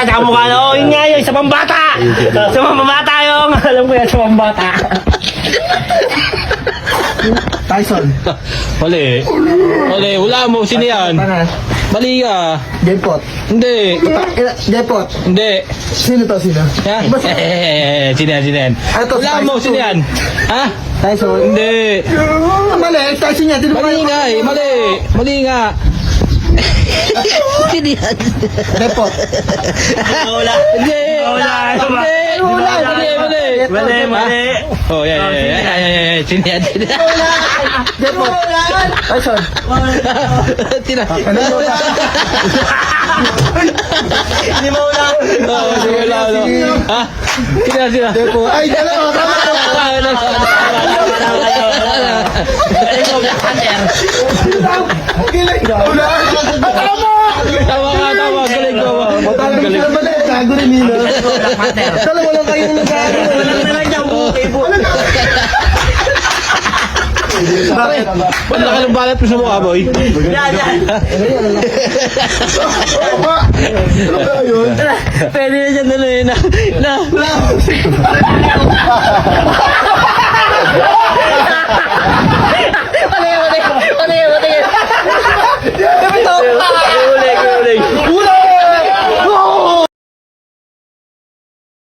Sa mukha na, oh, yun nga yun, sa pambata! Sa pambata yung, alam ko yan, sa pambata. Tyson. Mali. Mali, wala mo. Sino yan? Mali ka. Jepot. Hindi. Jepot. Hindi. Sino to, sino? Ha? Sino yan, sino yan? Ano to, Wala mo, sino yan? Ha? Tyson. Hindi. Mali, Tyson yan. Mali nga eh, mali. Mali nga. Sino yan? Jepot. Wala. Hindi. Wala. Hindi. Wala. Mali. Mali, mali. Oh, yan. Sino yan? Jepot. Tyson. Sino? Ano yun? Hindi mo wala. Oh, hindi wala. Ha? Sino? Jepot. Ay, dalawa. Giling. Wala. Tama ka, tama. Galing ko. Galing. Gago rin nila. Dalawa lang kayo ng gago. Walang nalang niya. Bakit? Ba't laki ng balat mo sa mukha, boy? Pwede na dyan tuloy na.